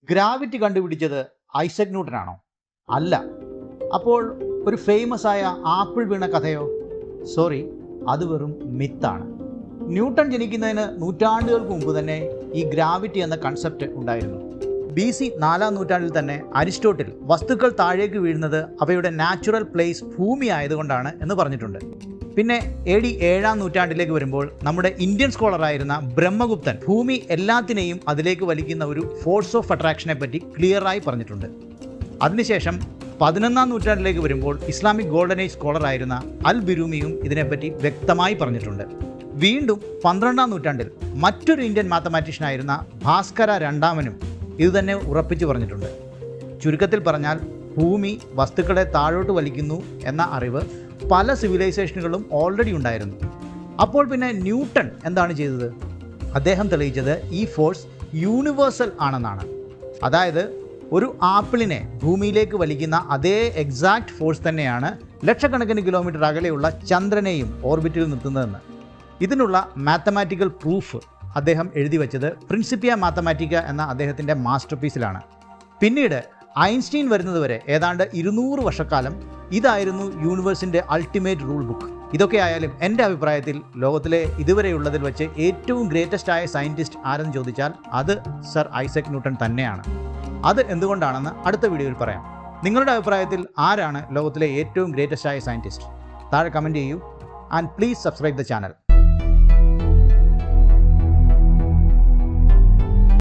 Gravity കണ്ടുപിടിച്ചത് Isaac Newton ആണോ? അല്ല. അപ്പോൾ ഒരു ഫേമസ് ആയ ആപ്പിൾ വീണ കഥയോ? സോറി, അത് വെറും മിത്താണ്. ന്യൂട്ടൺ ജനിക്കുന്നതിന് നൂറ്റാണ്ടുകൾക്ക് മുമ്പ് തന്നെ ഈ ഗ്രാവിറ്റി എന്ന കൺസെപ്റ്റ് ഉണ്ടായിരുന്നു. BC 4-ാം നൂറ്റാണ്ടിൽ തന്നെ അരിസ്റ്റോട്ടിൽ വസ്തുക്കൾ താഴേക്ക് വീഴുന്നത് അവയുടെ നാച്ചുറൽ പ്ലേസ് ഭൂമി ആയതുകൊണ്ടാണ് എന്ന് പറഞ്ഞിട്ടുണ്ട്. പിന്നെ AD 7-ാം നൂറ്റാണ്ടിലേക്ക് വരുമ്പോൾ നമ്മുടെ ഇന്ത്യൻ സ്കോളറായിരുന്ന ബ്രഹ്മഗുപ്തൻ ഭൂമി എല്ലാത്തിനെയും അതിലേക്ക് വലിക്കുന്ന ഒരു ഫോഴ്സ് ഓഫ് അട്രാക്ഷനെ പറ്റി ക്ലിയറായി പറഞ്ഞിട്ടുണ്ട്. അതിനുശേഷം 11-ാം നൂറ്റാണ്ടിലേക്ക് വരുമ്പോൾ ഇസ്ലാമിക് ഗോൾഡൻ ഏജ് സ്കോളറായിരുന്ന അൽ ബിരൂമിയും ഇതിനെപ്പറ്റി വ്യക്തമായി പറഞ്ഞിട്ടുണ്ട്. വീണ്ടും 12-ാം നൂറ്റാണ്ടിൽ മറ്റൊരു ഇന്ത്യൻ മാത്തമാറ്റീഷ്യനായിരുന്ന ഭാസ്കര രണ്ടാമനും ഇതുതന്നെ ഉറപ്പിച്ചു പറഞ്ഞിട്ടുണ്ട്. ചുരുക്കത്തിൽ പറഞ്ഞാൽ ഭൂമി വസ്തുക്കളെ താഴോട്ട് വലിക്കുന്നു എന്ന അറിവ് പല സിവിലൈസേഷനുകളും ഓൾറെഡി ഉണ്ടായിരുന്നു. അപ്പോൾ പിന്നെ ന്യൂട്ടൺ എന്താണ് ചെയ്തത്? അദ്ദേഹം തെളിയിച്ചത് ഈ ഫോഴ്സ് യൂണിവേഴ്സൽ ആണെന്നാണ്. അതായത് ഒരു ആപ്പിളിനെ ഭൂമിയിലേക്ക് വലിക്കുന്ന അതേ എക്സാക്റ്റ് ഫോഴ്സ് തന്നെയാണ് ലക്ഷക്കണക്കിന് കിലോമീറ്റർ അകലെയുള്ള ചന്ദ്രനെയും ഓർബിറ്റിൽ നിർത്തുന്നതെന്ന്. ഇതിനുള്ള മാത്തമാറ്റിക്കൽ പ്രൂഫ് അദ്ദേഹം എഴുതി വച്ചത് പ്രിൻസിപ്പിയ മാത്തമാറ്റിക്ക എന്ന അദ്ദേഹത്തിൻ്റെ മാസ്റ്റർ പീസിലാണ്. പിന്നീട് ഐൻസ്റ്റീൻ വരുന്നതുവരെ ഏതാണ്ട് 200 വർഷക്കാലം ഇതായിരുന്നു യൂണിവേഴ്സിൻ്റെ അൾട്ടിമേറ്റ് റൂൾ ബുക്ക്. ഇതൊക്കെ ആയാലും എൻ്റെ അഭിപ്രായത്തിൽ ലോകത്തിലെ ഇതുവരെയുള്ളതിൽ വെച്ച് ഏറ്റവും ഗ്രേറ്റസ്റ്റ് ആയ സയൻറ്റിസ്റ്റ് ആരെന്ന് ചോദിച്ചാൽ അത് സർ ഐസക് ന്യൂട്ടൺ തന്നെയാണ്. അത് എന്തുകൊണ്ടാണെന്ന് അടുത്ത വീഡിയോയിൽ പറയാം. നിങ്ങളുടെ അഭിപ്രായത്തിൽ ആരാണ് ലോകത്തിലെ ഏറ്റവും ഗ്രേറ്റസ്റ്റ് ആയ സയൻറ്റിസ്റ്റ്? താഴെ കമൻറ്റ് ചെയ്യൂ. And please subscribe the channel.